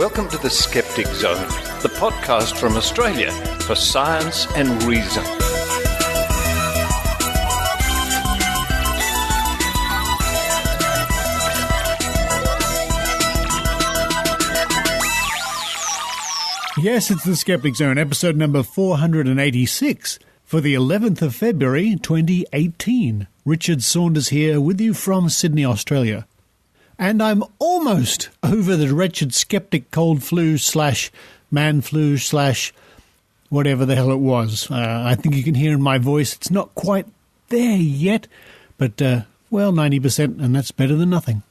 Welcome to the Skeptic Zone, the podcast from Australia for science and reason. Yes, it's the Skeptic Zone, episode number 486 for the 11th of February 2018. Richard Saunders here with you from Sydney, Australia. And I'm almost over the wretched skeptic cold flu / man flu / whatever the hell it was. I think you can hear in my voice it's not quite there yet, but, 90%, and that's better than nothing.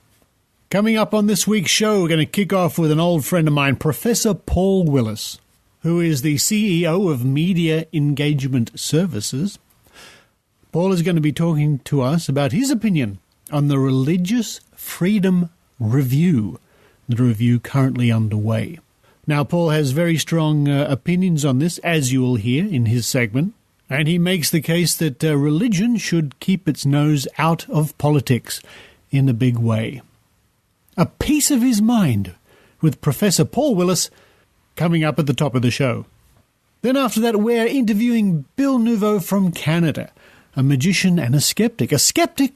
Coming up on this week's show, we're going to kick off with an old friend of mine, Professor Paul Willis, who is the CEO of Media Engagement Services. Paul is going to be talking to us about his opinion on the Religious Freedom Review, the review currently underway. Now, Paul has very strong opinions on this, as you will hear in his segment, and he makes the case that religion should keep its nose out of politics in a big way. A piece of his mind with Professor Paul Willis coming up at the top of the show. Then after that, we're interviewing Bill Nuvo from Canada, a magician and a skeptic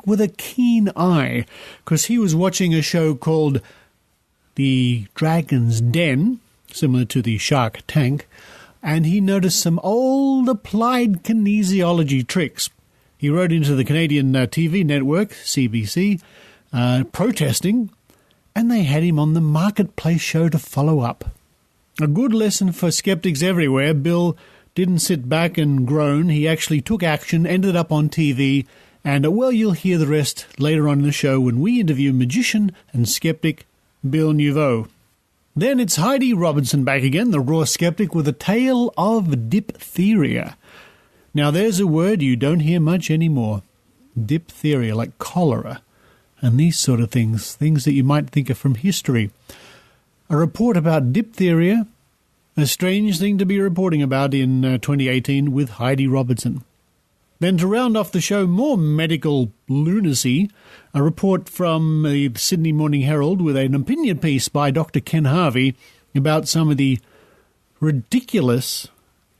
with a keen eye, because he was watching a show called The Dragon's Den, similar to the Shark Tank, and he noticed some old applied kinesiology tricks. He wrote into the Canadian TV network, CBC, protesting, and they had him on the Marketplace show to follow up. A good lesson for skeptics everywhere. Bill didn't sit back and groan. He actually took action, ended up on TV, and, you'll hear the rest later on in the show when we interview magician and skeptic Bill Nuvo. Then it's Heidi Robinson back again, the Raw Skeptic, with a tale of diphtheria. Now there's a word you don't hear much anymore. Diphtheria, like cholera. And these sort of things that you might think are from history. A report about diphtheria, a strange thing to be reporting about in 2018 with Heidi Robinson. Then to round off the show, more medical lunacy, a report from the Sydney Morning Herald with an opinion piece by Dr. Ken Harvey about some of the ridiculous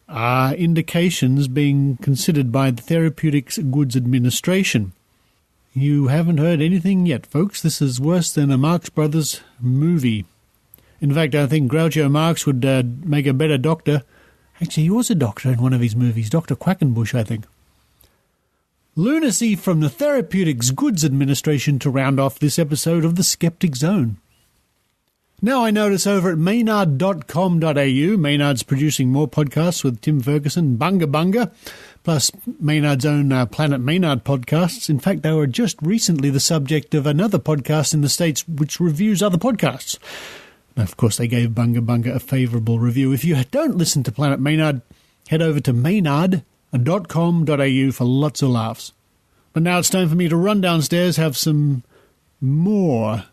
indications being considered by the Therapeutics Goods Administration. You haven't heard anything yet, folks. This is worse than a Marx Brothers movie. In fact, I think Groucho Marx would make a better doctor. Actually, he was a doctor in one of his movies, Dr. Quackenbush, I think. Lunacy from the Therapeutics Goods Administration to round off this episode of the Skeptic Zone. Now I notice over at maynard.com.au, Maynard's producing more podcasts with Tim Ferguson, Bunga Bunga, plus Maynard's own Planet Maynard podcasts. In fact, they were just recently the subject of another podcast in the States which reviews other podcasts. Now, of course, they gave Bunga Bunga a favourable review. If you don't listen to Planet Maynard, head over to maynard.com.au for lots of laughs. But now it's time for me to run downstairs, have some more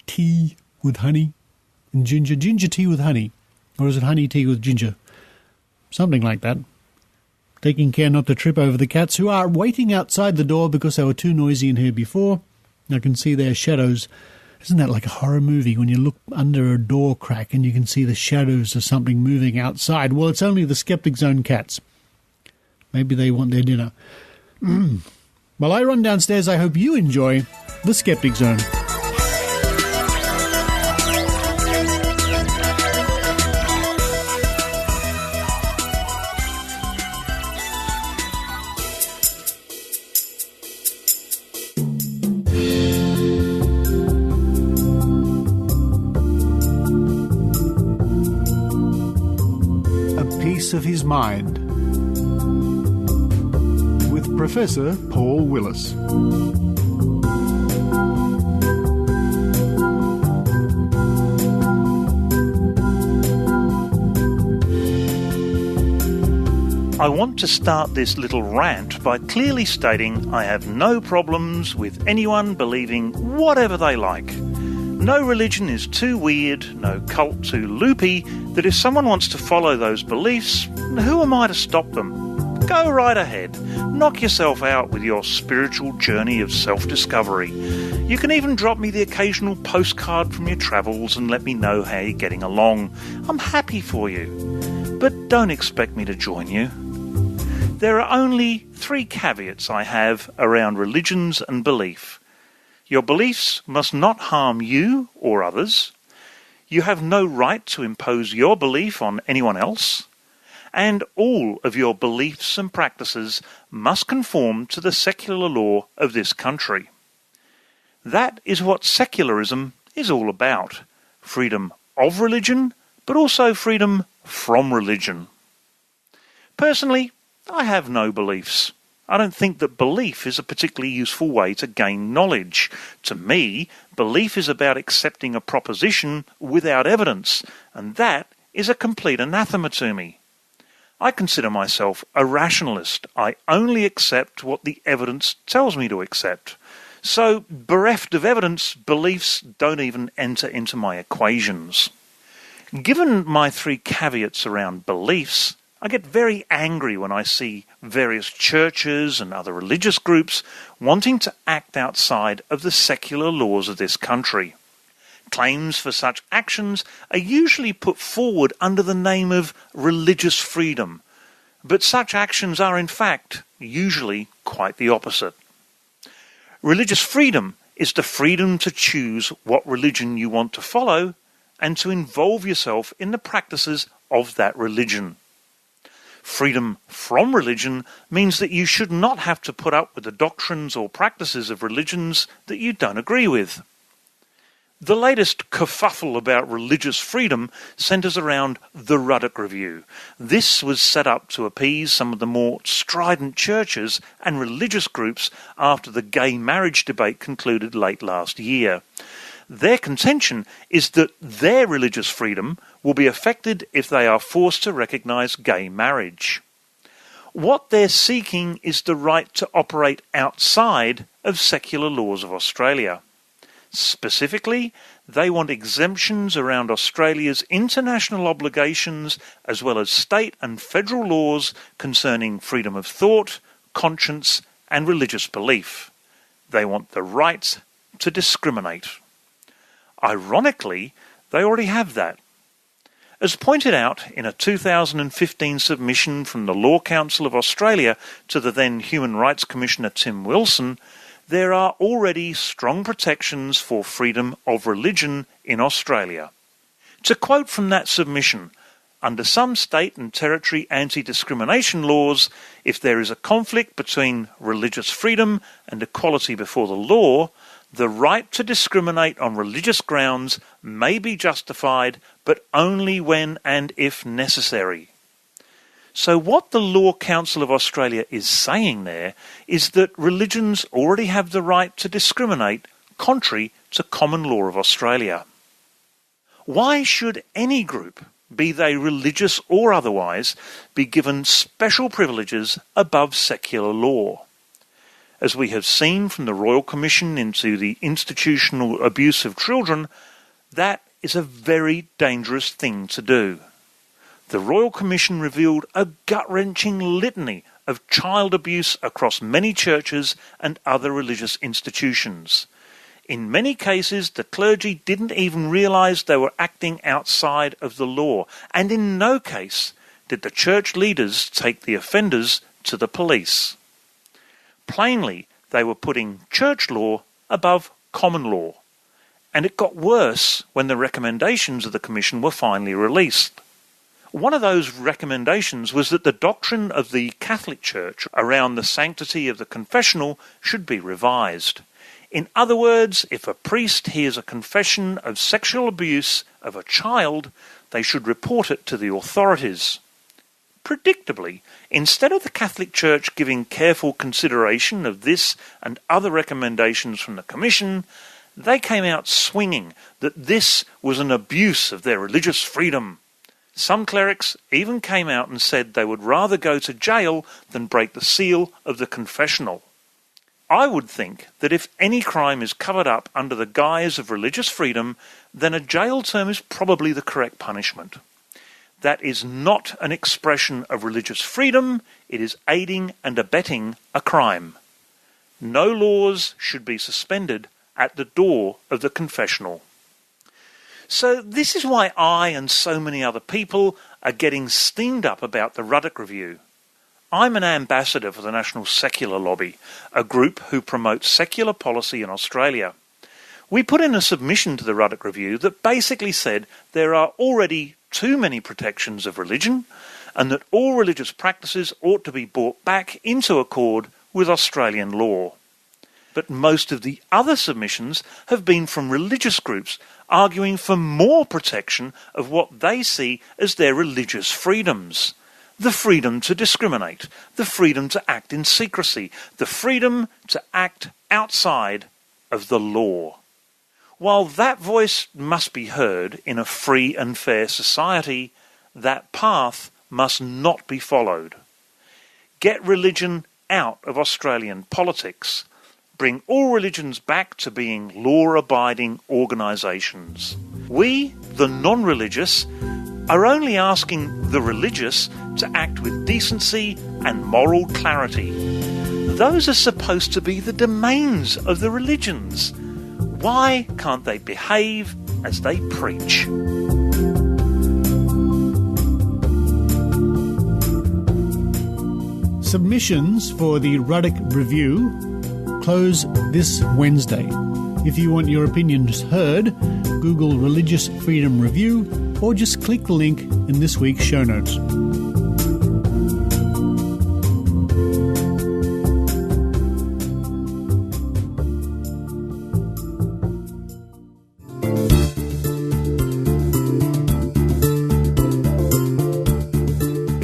tea with honey and ginger. Ginger tea with honey. Or is it honey tea with ginger? Something like that. Taking care not to trip over the cats, who are waiting outside the door because they were too noisy in here before. I can see their shadows. Isn't that like a horror movie when you look under a door crack and you can see the shadows of something moving outside? Well, it's only the Skeptic Zone cats. Maybe they want their dinner. While I run downstairs, I hope you enjoy the Skeptic Zone. Of his mind with Professor Paul Willis. I want to start this little rant by clearly stating I have no problems with anyone believing whatever they like. No religion is too weird, no cult too loopy, that if someone wants to follow those beliefs, who am I to stop them? Go right ahead. Knock yourself out with your spiritual journey of self-discovery. You can even drop me the occasional postcard from your travels and let me know how you're getting along. I'm happy for you. But don't expect me to join you. There are only 3 caveats I have around religions and belief. Your beliefs must not harm you or others. You have no right to impose your belief on anyone else. And all of your beliefs and practices must conform to the secular law of this country. That is what secularism is all about. Freedom of religion, but also freedom from religion. Personally, I have no beliefs. I don't think that belief is a particularly useful way to gain knowledge. To me, belief is about accepting a proposition without evidence, and that is a complete anathema to me. I consider myself a rationalist. I only accept what the evidence tells me to accept. So, bereft of evidence, beliefs don't even enter into my equations. Given my 3 caveats around beliefs, I get very angry when I see various churches and other religious groups wanting to act outside of the secular laws of this country. Claims for such actions are usually put forward under the name of religious freedom, but such actions are in fact usually quite the opposite. Religious freedom is the freedom to choose what religion you want to follow and to involve yourself in the practices of that religion. Freedom from religion means that you should not have to put up with the doctrines or practices of religions that you don't agree with. The latest kerfuffle about religious freedom centres around the Ruddock Review. This was set up to appease some of the more strident churches and religious groups after the gay marriage debate concluded late last year. Their contention is that their religious freedom will be affected if they are forced to recognise gay marriage. What they're seeking is the right to operate outside of secular laws of Australia. Specifically, they want exemptions around Australia's international obligations as well as state and federal laws concerning freedom of thought, conscience and religious belief. They want the right to discriminate. Ironically, they already have that. As pointed out in a 2015 submission from the Law Council of Australia to the then Human Rights Commissioner Tim Wilson, there are already strong protections for freedom of religion in Australia. To quote from that submission, under some state and territory anti-discrimination laws, if there is a conflict between religious freedom and equality before the law, the right to discriminate on religious grounds may be justified, but only when and if necessary. So what the Law Council of Australia is saying there is that religions already have the right to discriminate contrary to common law of Australia. Why should any group, be they religious or otherwise, be given special privileges above secular law? As we have seen from the Royal Commission into the institutional abuse of children, that is a very dangerous thing to do. The Royal Commission revealed a gut-wrenching litany of child abuse across many churches and other religious institutions. In many cases, the clergy didn't even realise they were acting outside of the law, and in no case did the church leaders take the offenders to the police. Plainly, they were putting church law above common law, and it got worse when the recommendations of the Commission were finally released. One of those recommendations was that the doctrine of the Catholic Church around the sanctity of the confessional should be revised. In other words, if a priest hears a confession of sexual abuse of a child, they should report it to the authorities. Predictably, instead of the Catholic Church giving careful consideration of this and other recommendations from the Commission, they came out swinging that this was an abuse of their religious freedom. Some clerics even came out and said they would rather go to jail than break the seal of the confessional. I would think that if any crime is covered up under the guise of religious freedom, then a jail term is probably the correct punishment. that is not an expression of religious freedom. It is aiding and abetting a crime. No laws should be suspended at the door of the confessional. So this is why I and so many other people are getting steamed up about the Ruddock Review. I'm an ambassador for the National Secular Lobby, a group who promotes secular policy in Australia. We put in a submission to the Ruddock Review that basically said there are already too many protections of religion and that all religious practices ought to be brought back into accord with Australian law. But most of the other submissions have been from religious groups arguing for more protection of what they see as their religious freedoms. The freedom to discriminate, the freedom to act in secrecy, the freedom to act outside of the law. While that voice must be heard in a free and fair society, that path must not be followed. Get religion out of Australian politics. Bring all religions back to being law-abiding organisations. We, the non-religious, are only asking the religious to act with decency and moral clarity. Those are supposed to be the domains of the religions. Why can't they behave as they preach? Submissions for the Ruddock Review close this Wednesday. If you want your opinions heard, Google Religious Freedom Review or just click the link in this week's show notes.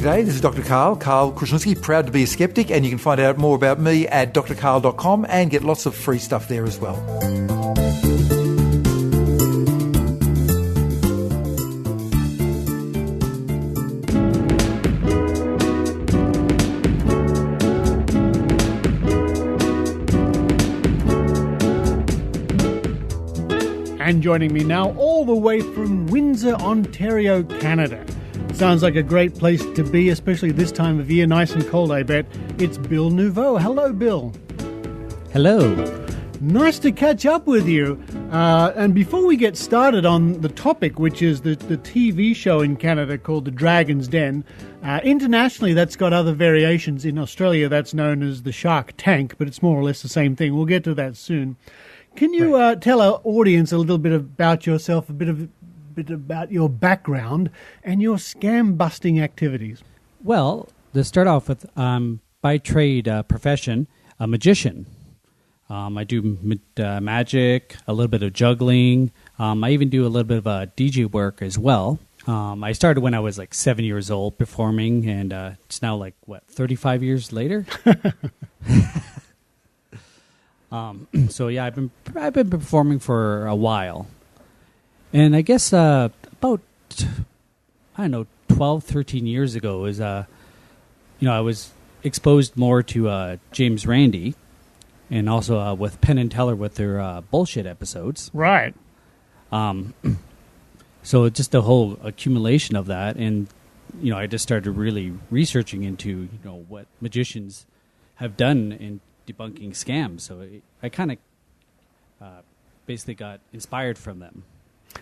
G'day, this is Dr. Karl Kruszelnicki, proud to be a skeptic, and you can find out more about me at drkarl.com and get lots of free stuff there as well. And joining me now, all the way from Windsor, Ontario, Canada. Sounds like a great place to be, especially this time of year, nice and cold, I bet. It's Bill Nuvo. Hello, Bill. Hello. Nice to catch up with you. And before we get started on the topic, which is the TV show in Canada called The Dragon's Den, internationally that's got other variations. In Australia that's known as the Shark Tank, but it's more or less the same thing. We'll get to that soon. Can you tell our audience a little bit about yourself, a bit about your background and your scam-busting activities? Well, to start off with, by trade profession, a magician. I do magic, a little bit of juggling. I even do a little bit of DJ work as well. I started when I was like 7 years old performing, and it's now 35 years later? So yeah, I've been performing for a while. And I guess about, 12, 13 years ago is, I was exposed more to James Randi and also with Penn and Teller with their bullshit episodes. Right. So just the whole accumulation of that. And, I just started really researching into, what magicians have done in debunking scams. So I kind of basically got inspired from them.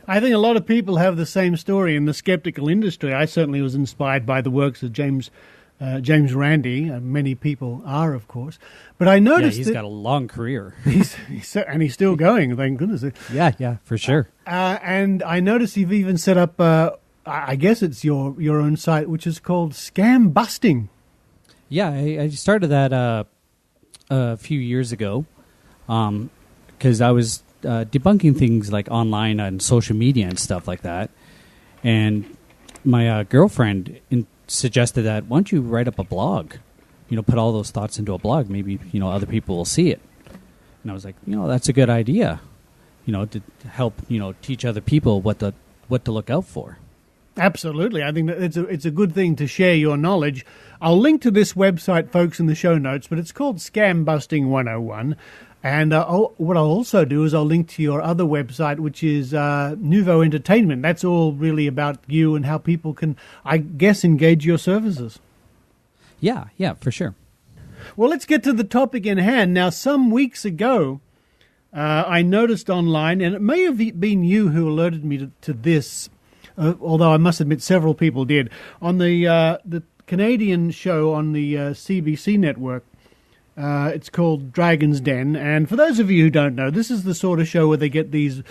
I think a lot of people have the same story in the skeptical industry. I certainly was inspired by the works of James Randi, and many people are, of course. But I noticed he's got a long career. He's still going, thank goodness. Yeah, for sure. And I noticed you've even set up, I guess it's your own site, which is called Scam Busting. Yeah, I started that a few years ago because I was debunking things like online and social media and stuff like that. And my girlfriend suggested that, why don't you write up a blog? Put all those thoughts into a blog. Maybe, other people will see it. And I was like, that's a good idea, to help, teach other people what to look out for. Absolutely. I think that it's a good thing to share your knowledge. I'll link to this website, folks, in the show notes, but it's called Scam Busting 101. And what I'll also do is I'll link to your other website, which is Nuvo Entertainment. That's all really about you and how people can, I guess, engage your services. Yeah, for sure. Well, let's get to the topic in hand. Now, some weeks ago, I noticed online, and it may have been you who alerted me to this, although I must admit several people did, on the Canadian show on the CBC network. It's called Dragon's Den, and for those of you who don't know, this is the sort of show where they get these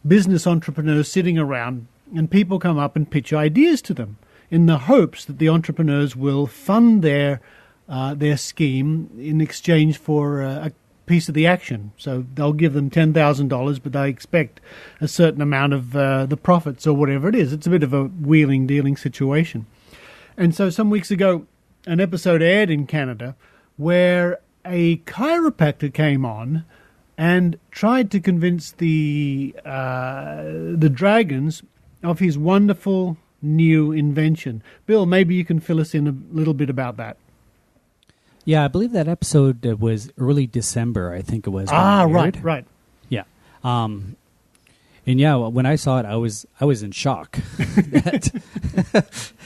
business entrepreneurs sitting around and people come up and pitch ideas to them in the hopes that the entrepreneurs will fund their scheme in exchange for a piece of the action. So they'll give them $10,000, but they expect a certain amount of the profits or whatever it is. It's a bit of a wheeling, dealing situation. And so some weeks ago, an episode aired in Canada where a chiropractor came on and tried to convince the dragons of his wonderful new invention. Bill, maybe you can fill us in a little bit about that. Yeah, I believe that episode was early December, I think it was. Right. Yeah. And yeah, when I saw it, I was in shock.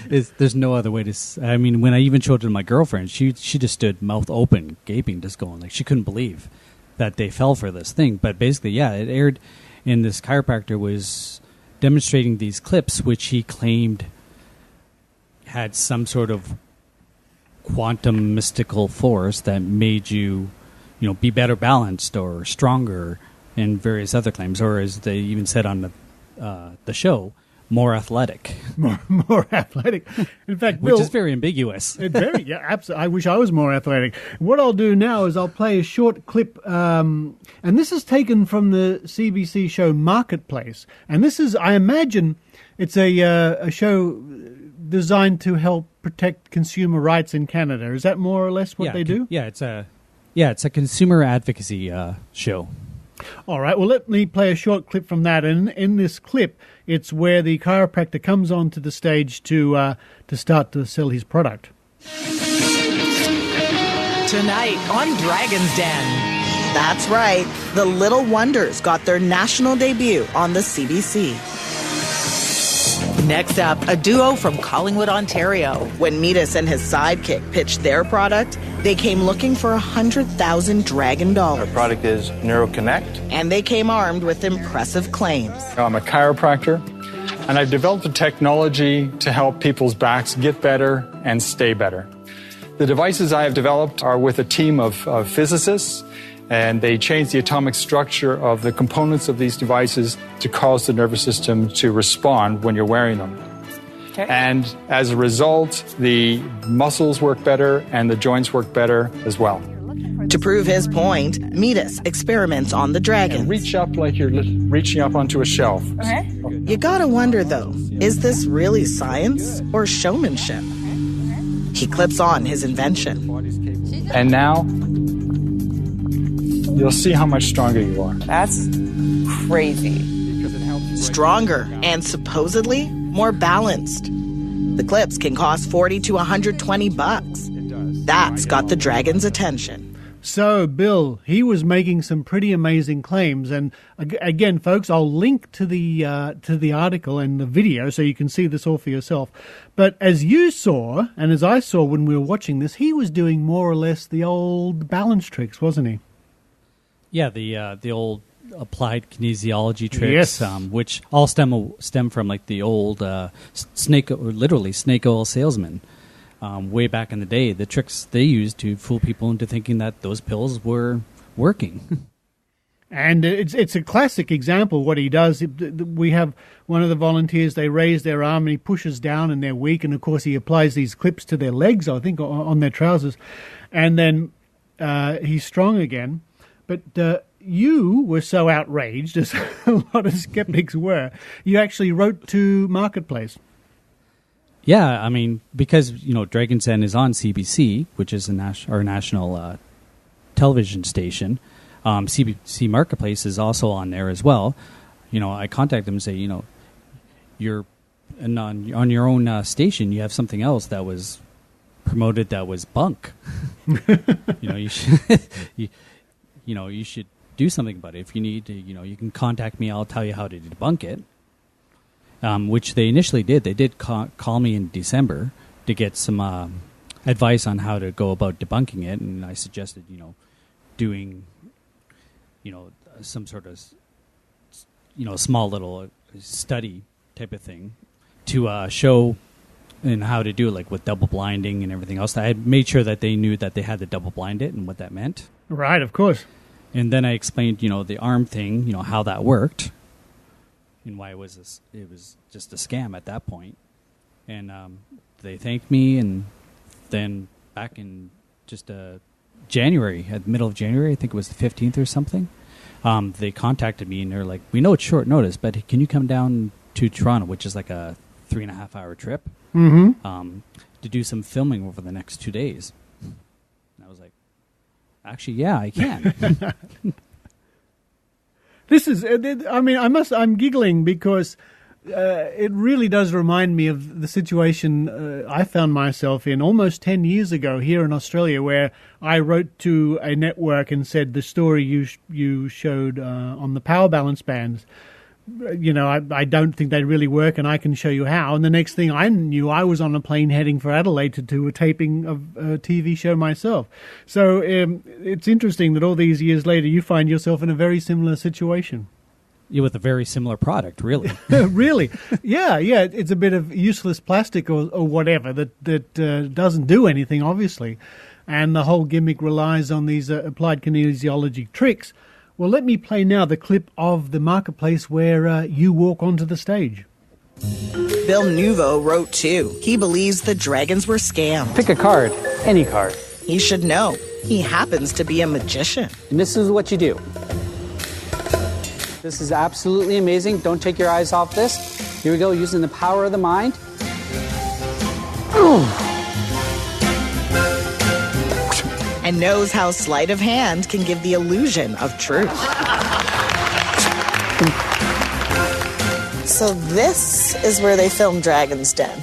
There's no other way to. I mean, when I even showed it to my girlfriend, she just stood mouth open, gaping, just going like she couldn't believe that they fell for this thing. But basically, yeah, it aired, and this chiropractor was demonstrating these clips, which he claimed had some sort of quantum mystical force that made you, be better balanced or stronger, and various other claims, or as they even said on the show, more athletic. More athletic. In fact, Bill, which is very ambiguous. Yeah, absolutely. I wish I was more athletic. What I'll do now is I'll play a short clip, and this is taken from the CBC show Marketplace. And this is, I imagine, it's a show designed to help protect consumer rights in Canada. Is that more or less what they do? Yeah, it's a consumer advocacy show. All right, well, let me play a short clip from that. And in this clip, it's where the chiropractor comes onto the stage to start to sell his product. Tonight on Dragon's Den. That's right. The Little Wonders got their national debut on the CBC. Next up, a duo from Collingwood, Ontario. When Midas and his sidekick pitched their product, they came looking for $100,000 dragon dollars. Our product is NeuroConnect. And they came armed with impressive claims. I'm a chiropractor, and I've developed a technology to help people's backs get better and stay better. The devices I have developed are with a team of physicists, and they change the atomic structure of the components of these devices to cause the nervous system to respond when you're wearing them. Okay. And as a result, the muscles work better and the joints work better as well. To prove his point, Midas experiments on the dragon. And reach up like you're reaching up onto a shelf. Okay. You gotta wonder, though, is this really science or showmanship? He clips on his invention. And now, you'll see how much stronger you are. That's crazy. Stronger and supposedly more balanced. The clips can cost $40 to $120. That's got the dragon's attention. So, Bill, he was making some pretty amazing claims, and again, folks, I'll link to the article and the video so you can see this all for yourself. But as you saw, and as I saw when we were watching this, he was doing more or less the old balance tricks, wasn't he? Yeah, the old applied kinesiology tricks, yes. Which all stem from like the old snake oil salesman. Way back in the day, the tricks they used to fool people into thinking that those pills were working. And it's a classic example what he does. We have one of the volunteers, they raise their arm and he pushes down and they're weak. And, of course, he applies these clips to their legs, I think, on their trousers. And then he's strong again. But you were so outraged, as a lot of skeptics were, you actually wrote to Marketplace. Yeah, I mean, because, Dragon's Den is on CBC, which is our national television station. CBC Marketplace is also on there as well. I contact them and say, you're And on your own station, you have something else that was promoted that was bunk. You should you should do something about it. If you need to, you can contact me. I'll tell you how to debunk it. Which they initially did. They did call me in December to get some advice on how to go about debunking it, and I suggested doing some sort of small little study type of thing to show and how to do it, like with double blinding and everything else. I had made sure that they knew that they had to double blind it and what that meant. Right, of course. And then I explained, the arm thing, how that worked and why it was just a scam at that point. And they thanked me, and then back in just January, at the middle of January, I think it was the 15th or something, they contacted me, and they're like, we know it's short notice, but can you come down to Toronto, which is like a 3.5-hour trip, to do some filming over the next 2 days? And I was like, actually, yeah, I can. This is, I'm giggling because it really does remind me of the situation I found myself in almost 10 years ago here in Australia, where I wrote to a network and said the story you showed on the power balance bands, I don't think they really work, and I can show you how. And the next thing I knew, I was on a plane heading for Adelaide to do a taping of a TV show myself. So it's interesting that all these years later, you find yourself in a very similar situation. Yeah, with a very similar product, really. Really? Yeah. It's a bit of useless plastic or whatever that doesn't do anything, obviously. And the whole gimmick relies on these applied kinesiology tricks. Well, let me play now the clip of the marketplace where you walk onto the stage. Bill Nuvo wrote too. He believes the dragons were scams. Pick a card, any card. He should know. He happens to be a magician. And this is what you do. This is absolutely amazing. Don't take your eyes off this. Here we go, using the power of the mind. And knows how sleight of hand can give the illusion of truth. So this is where they filmed Dragon's Den.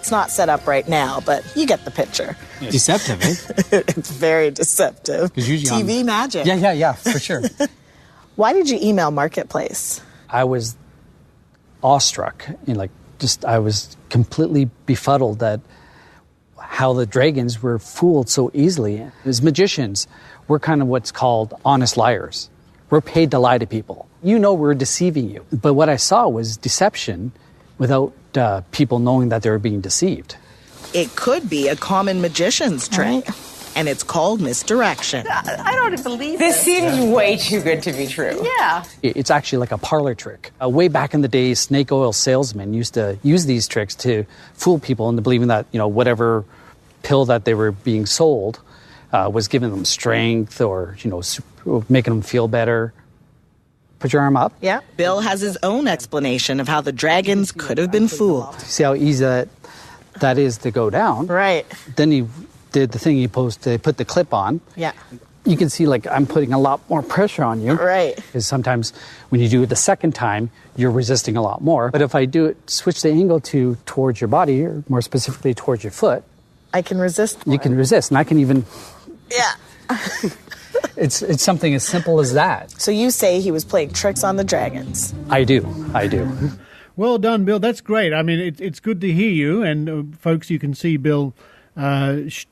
It's not set up right now, but you get the picture. Yeah. Deceptive, eh? It's very deceptive. TV magic. Yeah, for sure. Why did you email Marketplace? I was awestruck. I was completely befuddled that how the dragons were fooled so easily. As magicians, we're kind of what's called honest liars. We're paid to lie to people. We're deceiving you. But what I saw was deception without people knowing that they were being deceived. It could be a common magician's trick. Right. And it's called misdirection. I don't believe this. Seems way too good to be true. Yeah. It's actually like a parlor trick. Way back in the day, snake oil salesmen used to use these tricks to fool people into believing that, whatever pill that they were being sold was giving them strength or, making them feel better. Put your arm up. Yeah. Bill has his own explanation of how the dragons could have been fooled. See how easy that is to go down? Right. Then he did the thing they put the clip on. Yeah. You can see, I'm putting a lot more pressure on you. Right. Because sometimes when you do it the second time, you're resisting a lot more. But if I switch the angle towards your body, or more specifically towards your foot, I can resist more. You can resist, and I can even... Yeah. It's something as simple as that. So you say he was playing tricks on the dragons. I do. Well done, Bill. That's great. I mean, it's good to hear you, and folks, you can see Bill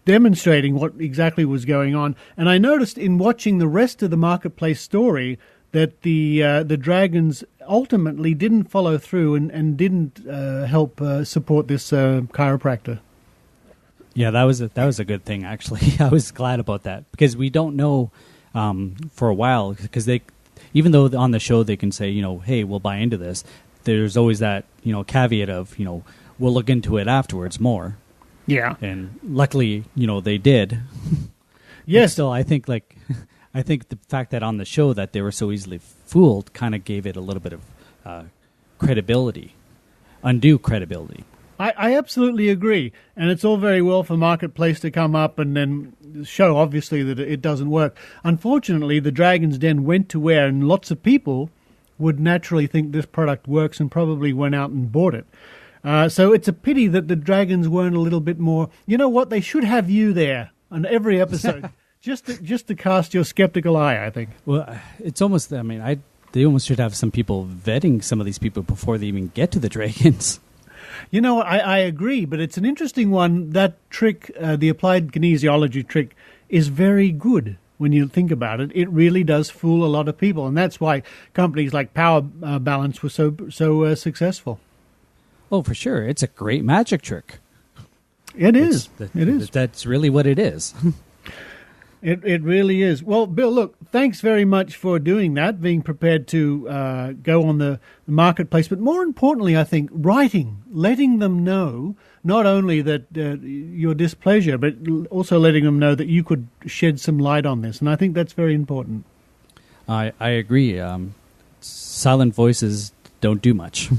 demonstrating what exactly was going on. And I noticed in watching the rest of the marketplace story that the dragons ultimately didn't follow through and didn't help support this chiropractor. Yeah, that was a good thing, actually. I was glad about that, because we don't know for a while, because even though on the show they can say, hey, we'll buy into this, there's always that, caveat of, we'll look into it afterwards more. Yeah. And luckily, they did. Yes. Still, I think the fact that on the show that they were so easily fooled kind of gave it a little bit of credibility, undue credibility. I absolutely agree. And it's all very well for Marketplace to come up and then show, obviously, that it doesn't work. Unfortunately, the Dragon's Den went to where, and lots of people would naturally think this product works and probably went out and bought it. So it's a pity that the dragons weren't a little bit more... You know what? They should have you there on every episode. just to cast your skeptical eye, I think. Well, it's almost... I mean, they almost should have some people vetting some of these people before they even get to the dragons. You know, I agree, but it's an interesting one. That trick, the applied kinesiology trick, is very good when you think about it. It really does fool a lot of people, and that's why companies like Power Balance were so successful. Oh, for sure. It's a great magic trick. It is. It is. That's really what it is. It really is. Well, Bill, look, thanks very much for doing that, being prepared to go on the marketplace, but more importantly, I think, writing, letting them know not only that your displeasure, but also letting them know that you could shed some light on this, and I think that's very important. I agree. Silent voices don't do much.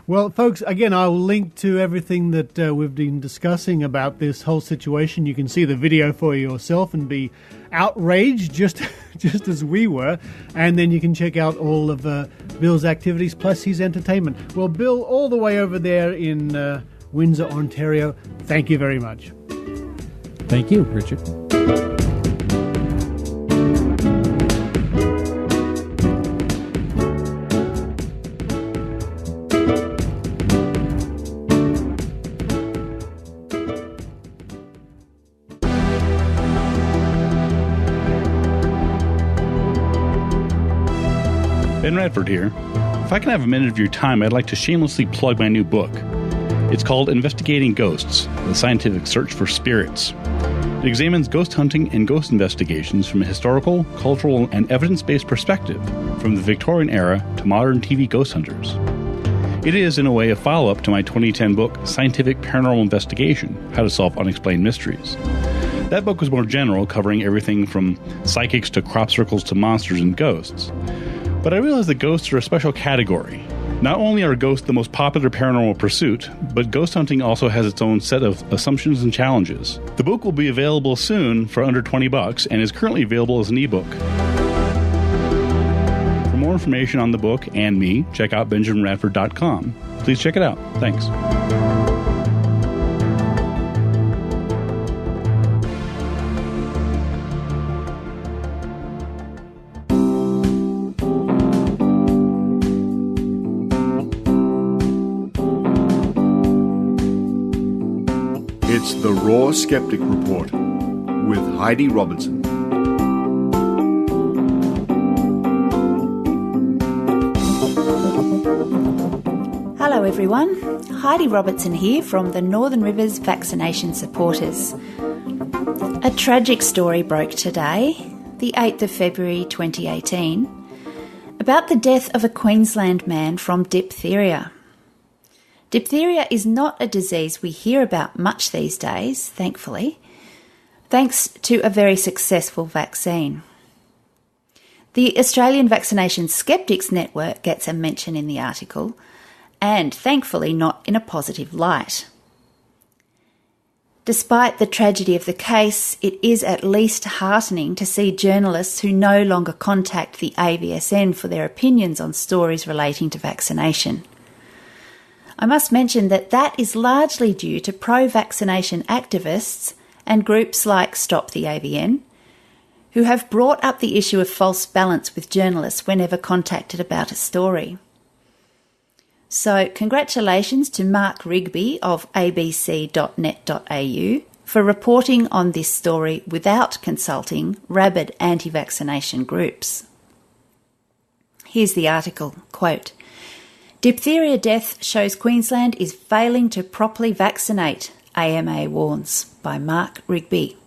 Well, folks, again, I'll link to everything that we've been discussing about this whole situation. You can see the video for yourself and be outraged just as we were. And then you can check out all of Bill's activities plus his entertainment. Well, Bill, all the way over there in Windsor, Ontario, thank you very much. Thank you, Richard. Ben Radford here. If I can have a minute of your time, I'd like to shamelessly plug my new book. It's called Investigating Ghosts, the Scientific Search for Spirits. It examines ghost hunting and ghost investigations from a historical, cultural, and evidence-based perspective, from the Victorian era to modern TV ghost hunters. It is, in a way, a follow-up to my 2010 book, Scientific Paranormal Investigation, How to Solve Unexplained Mysteries. That book was more general, covering everything from psychics to crop circles to monsters and ghosts. But I realize that ghosts are a special category. Not only are ghosts the most popular paranormal pursuit, but ghost hunting also has its own set of assumptions and challenges. The book will be available soon for under $20 and is currently available as an ebook. For more information on the book and me, check out benjaminradford.com. Please check it out. Thanks. It's the Raw Skeptic Report with Heidi Robertson. Hello everyone, Heidi Robertson here from the Northern Rivers Vaccination Supporters. A tragic story broke today, the 8th of February 2018, about the death of a Queensland man from diphtheria. Diphtheria is not a disease we hear about much these days, thankfully, thanks to a very successful vaccine. The Australian Vaccination Skeptics Network gets a mention in the article, and thankfully not in a positive light. Despite the tragedy of the case, it is at least heartening to see journalists who no longer contact the AVSN for their opinions on stories relating to vaccination. I must mention that is largely due to pro-vaccination activists and groups like Stop the AVN, who have brought up the issue of false balance with journalists whenever contacted about a story. So congratulations to Mark Rigby of abc.net.au for reporting on this story without consulting rabid anti-vaccination groups. Here's the article, quote, "Diphtheria death shows Queensland is failing to properly vaccinate, AMA warns," by Mark Rigby.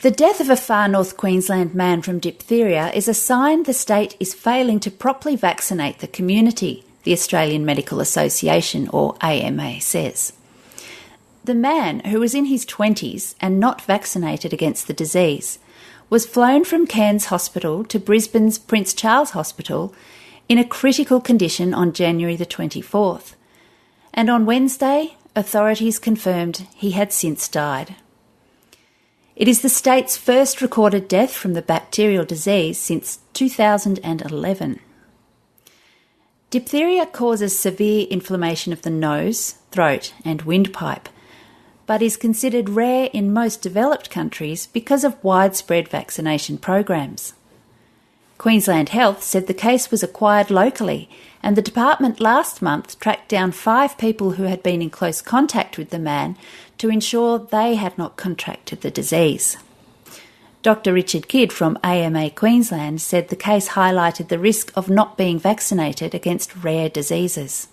The death of a far north Queensland man from diphtheria is a sign the state is failing to properly vaccinate the community, the Australian Medical Association, or AMA, says. The man, who was in his 20s and not vaccinated against the disease, was flown from Cairns Hospital to Brisbane's Prince Charles Hospital in a critical condition on January the 24th, and on Wednesday, authorities confirmed he had since died. It is the state's first recorded death from the bacterial disease since 2011. Diphtheria causes severe inflammation of the nose, throat and windpipe, but is considered rare in most developed countries because of widespread vaccination programs. Queensland Health said the case was acquired locally, and the department last month tracked down 5 people who had been in close contact with the man to ensure they had not contracted the disease. Dr. Richard Kidd from AMA Queensland said the case highlighted the risk of not being vaccinated against rare diseases.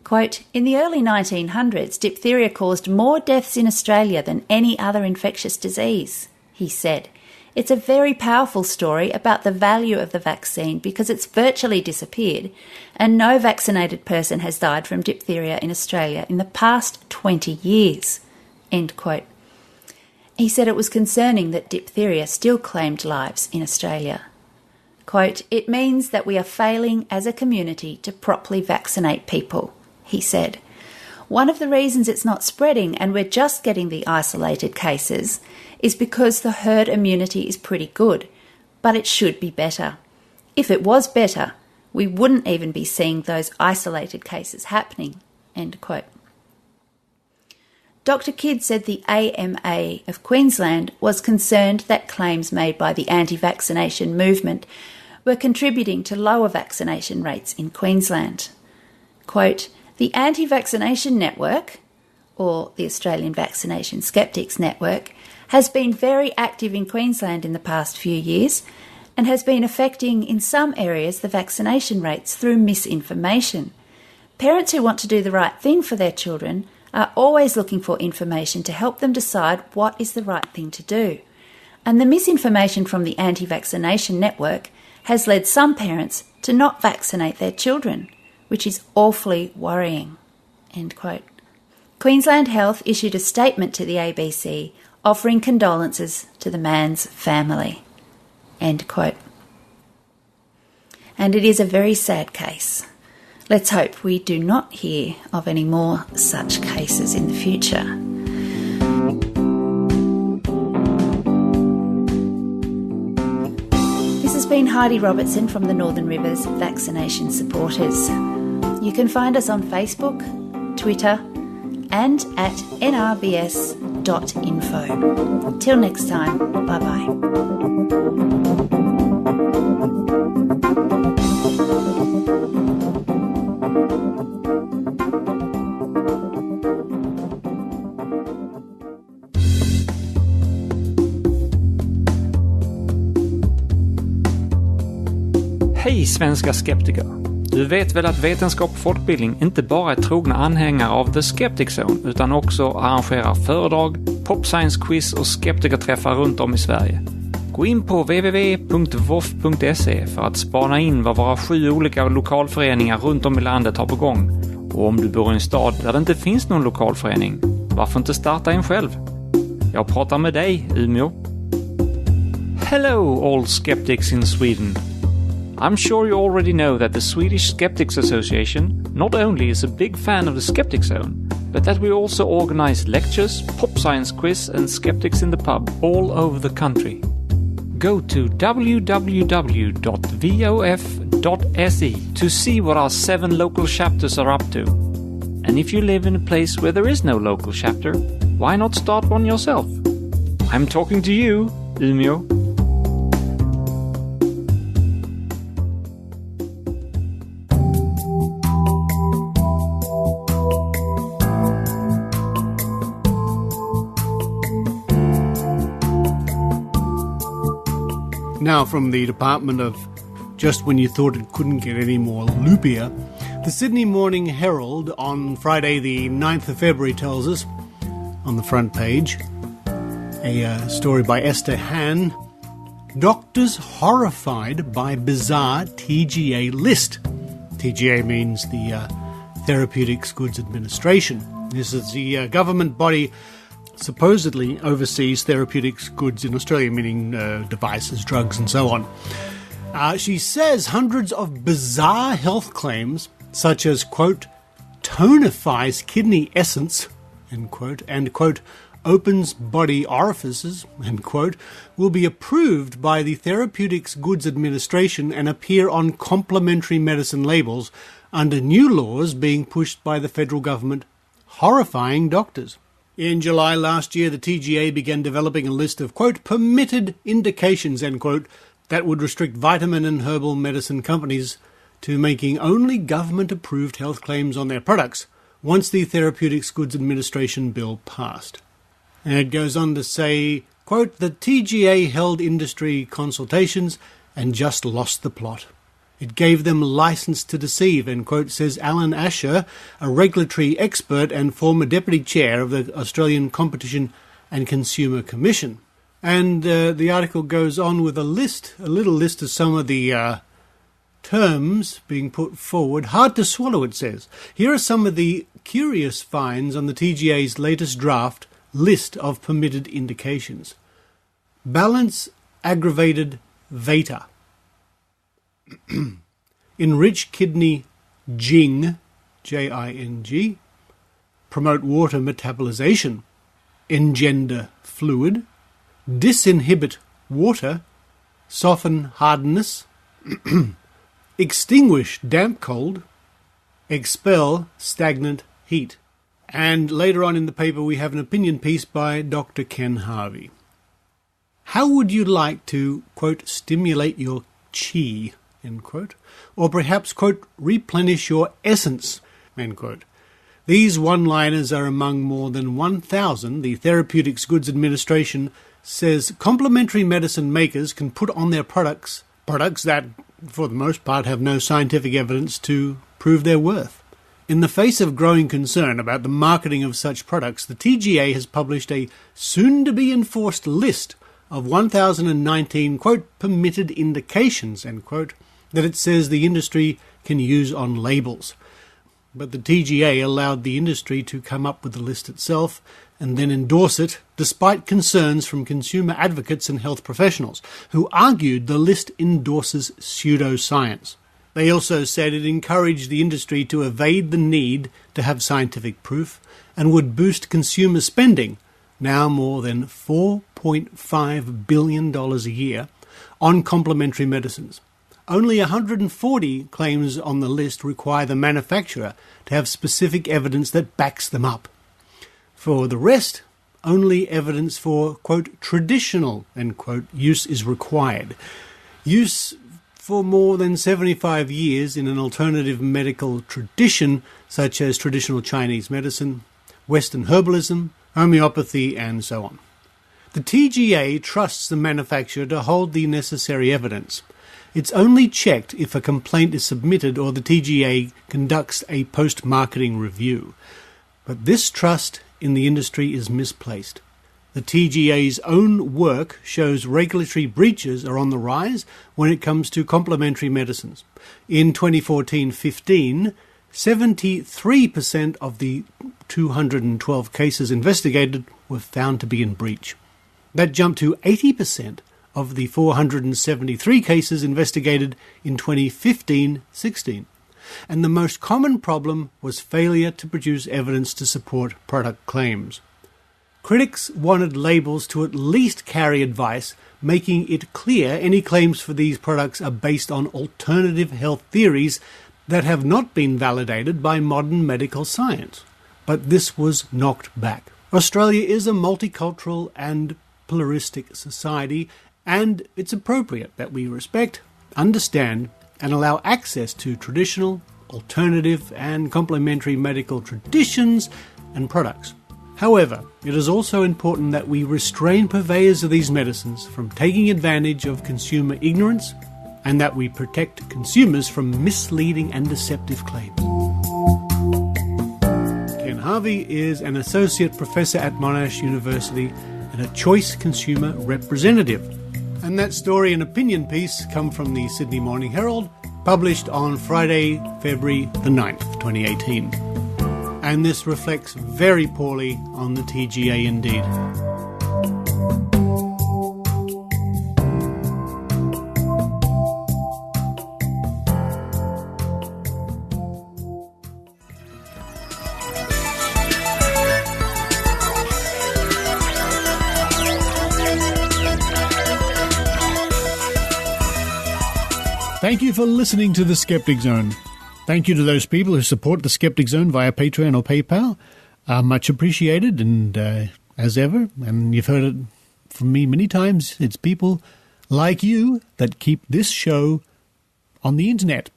Quote, "In the early 1900s, diphtheria caused more deaths in Australia than any other infectious disease," he said. "It's a very powerful story about the value of the vaccine because it's virtually disappeared and no vaccinated person has died from diphtheria in Australia in the past 20 years." End quote. He said it was concerning that diphtheria still claimed lives in Australia. Quote, "It means that we are failing as a community to properly vaccinate people," he said. "One of the reasons it's not spreading and we're just getting the isolated cases is because the herd immunity is pretty good, but it should be better. If it was better, we wouldn't even be seeing those isolated cases happening." End quote. Dr. Kidd said the AMA of Queensland was concerned that claims made by the anti-vaccination movement were contributing to lower vaccination rates in Queensland. Quote, "The anti-vaccination network, or the Australian Vaccination Skeptics Network, has been very active in Queensland in the past few years and has been affecting in some areas the vaccination rates through misinformation. Parents who want to do the right thing for their children are always looking for information to help them decide what is the right thing to do. And the misinformation from the anti-vaccination network has led some parents to not vaccinate their children, which is awfully worrying." End quote. Queensland Health issued a statement to the ABC offering condolences to the man's family. End quote. And it is a very sad case. Let's hope we do not hear of any more such cases in the future. This has been Heidi Robertson from the Northern Rivers Vaccination Supporters. You can find us on Facebook, Twitter, and at nrbs.info. Till next time, bye-bye. Hej svenska skeptiker! Du vet väl att vetenskap och folkbildning inte bara är trogna anhängare av The Skeptic Zone utan också arrangerar föredrag, pop-science-quiz och skeptikerträffar runt om i Sverige. Gå in på www.vof.se för att spana in vad våra 7 olika lokalföreningar runt om i landet har på gång. Och om du bor i en stad där det inte finns någon lokalförening, varför inte starta en själv? Jag pratar med dig, Umeå. Hello all skeptics in Sweden! I'm sure you already know that the Swedish Skeptics Association not only is a big fan of the Skeptic Zone, but that we also organize lectures, pop science quiz and skeptics in the pub all over the country. Go to www.vof.se to see what our 7 local chapters are up to. And if you live in a place where there is no local chapter, why not start one yourself? I'm talking to you, Umeå. Now, from the Department of Just When You Thought It Couldn't Get Any More Loopier, the Sydney Morning Herald on Friday the 9th of February tells us, on the front page, a story by Esther Han, "Doctors Horrified by Bizarre TGA List." TGA means the Therapeutics Goods Administration. This is the government body supposedly oversees therapeutics goods in Australia, meaning devices, drugs, and so on. She says hundreds of bizarre health claims, such as, quote, tonifies kidney essence, end quote, and, quote, opens body orifices, end quote, will be approved by the Therapeutics Goods Administration and appear on complementary medicine labels under new laws being pushed by the federal government, horrifying doctors. In July last year, the TGA began developing a list of, quote, permitted indications, end quote, that would restrict vitamin and herbal medicine companies to making only government-approved health claims on their products once the Therapeutics Goods Administration bill passed. And it goes on to say, quote, the TGA held industry consultations and just lost the plot. It gave them license to deceive, end quote, says Alan Asher, a regulatory expert and former deputy chair of the Australian Competition and Consumer Commission. And the article goes on with a little list of some of the terms being put forward. Hard to swallow, it says. Here are some of the curious finds on the TGA's latest draft list of permitted indications. Balance aggravated vata. Enrich kidney Jing, J-I-N-G. Promote water metabolization. Engender fluid. Disinhibit water. Soften hardness. Extinguish damp cold. Expel stagnant heat. And later on in the paper we have an opinion piece by Dr. Ken Harvey. How would you like to, quote, stimulate your chi, end quote, or perhaps, quote, replenish your essence, end quote? These one-liners are among more than 1,000 the Therapeutics Goods Administration says complementary medicine makers can put on their products that, for the most part, have no scientific evidence to prove their worth. In the face of growing concern about the marketing of such products, the TGA has published a soon-to-be-enforced list of 1,019, quote, permitted indications, end quote, that it says the industry can use on labels. But the TGA allowed the industry to come up with the list itself and then endorse it, despite concerns from consumer advocates and health professionals, who argued the list endorses pseudoscience. They also said it encouraged the industry to evade the need to have scientific proof and would boost consumer spending, now more than $4.5 billion a year, on complementary medicines. Only 140 claims on the list require the manufacturer to have specific evidence that backs them up. For the rest, only evidence for, quote, traditional, end quote, use is required. Use for more than 75 years in an alternative medical tradition such as traditional Chinese medicine, Western herbalism, homeopathy, and so on. The TGA trusts the manufacturer to hold the necessary evidence. It's only checked if a complaint is submitted or the TGA conducts a post-marketing review. But this trust in the industry is misplaced. The TGA's own work shows regulatory breaches are on the rise when it comes to complementary medicines. In 2014-15, 73% of the 212 cases investigated were found to be in breach. That jumped to 80% of the 473 cases investigated in 2015-16. And the most common problem was failure to produce evidence to support product claims. Critics wanted labels to at least carry advice, making it clear any claims for these products are based on alternative health theories that have not been validated by modern medical science. But this was knocked back. Australia is a multicultural and pluralistic society, and it's appropriate that we respect, understand, and allow access to traditional, alternative, and complementary medical traditions and products. However, it is also important that we restrain purveyors of these medicines from taking advantage of consumer ignorance and that we protect consumers from misleading and deceptive claims. Ken Harvey is an associate professor at Monash University and a choice consumer representative. And that story and opinion piece come from the Sydney Morning Herald, published on Friday, February the 9th, 2018. And this reflects very poorly on the TGA indeed. Thank you for listening to the Skeptic Zone. Thank you to those people who support the Skeptic Zone via Patreon or PayPal. Much appreciated, and as ever, and you've heard it from me many times, it's people like you that keep this show on the internet.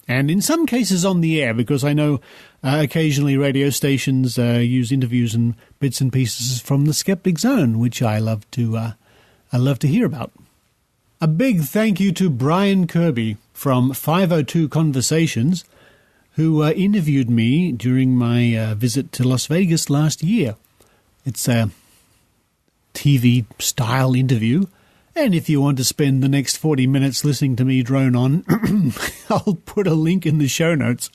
And in some cases on the air, because I know occasionally radio stations use interviews and bits and pieces from the Skeptic Zone, which I love to hear about. A big thank you to Brian Kirby from 502 Conversations, who interviewed me during my visit to Las Vegas last year. It's a TV-style interview, and if you want to spend the next 40 minutes listening to me drone on, I'll put a link in the show notes.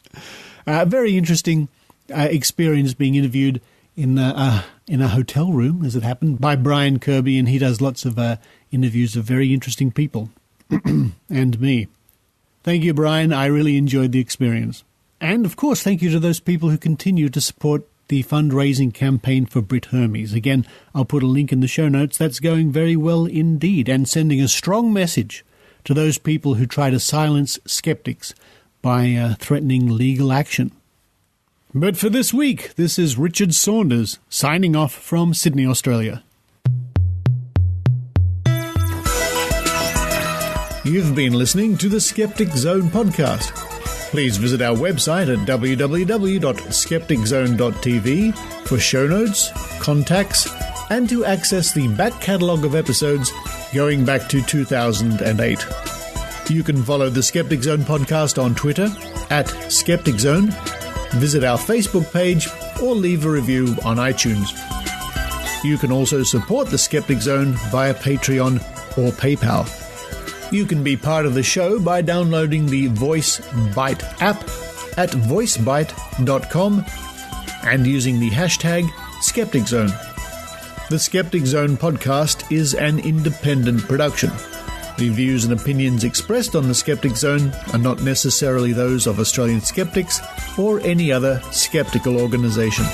Very interesting experience being interviewed in a hotel room, as it happened, by Brian Kirby, and he does lots of interviews of very interesting people, and me. Thank you, Brian. I really enjoyed the experience. And, of course, thank you to those people who continue to support the fundraising campaign for Britt Hermes. Again, I'll put a link in the show notes. That's going very well indeed, and sending a strong message to those people who try to silence skeptics by threatening legal action. But for this week, this is Richard Saunders signing off from Sydney, Australia. You've been listening to the Skeptic Zone podcast. Please visit our website at www.skepticzone.tv for show notes, contacts, and to access the back catalogue of episodes going back to 2008. You can follow the Skeptic Zone podcast on Twitter at Skeptic Zone, visit our Facebook page, or leave a review on iTunes. You can also support the Skeptic Zone via Patreon or PayPal. You can be part of the show by downloading the Voice Byte app at voicebyte.com and using the hashtag Skeptic Zone. The Skeptic Zone podcast is an independent production. The views and opinions expressed on the Skeptic Zone are not necessarily those of Australian skeptics or any other skeptical organisation.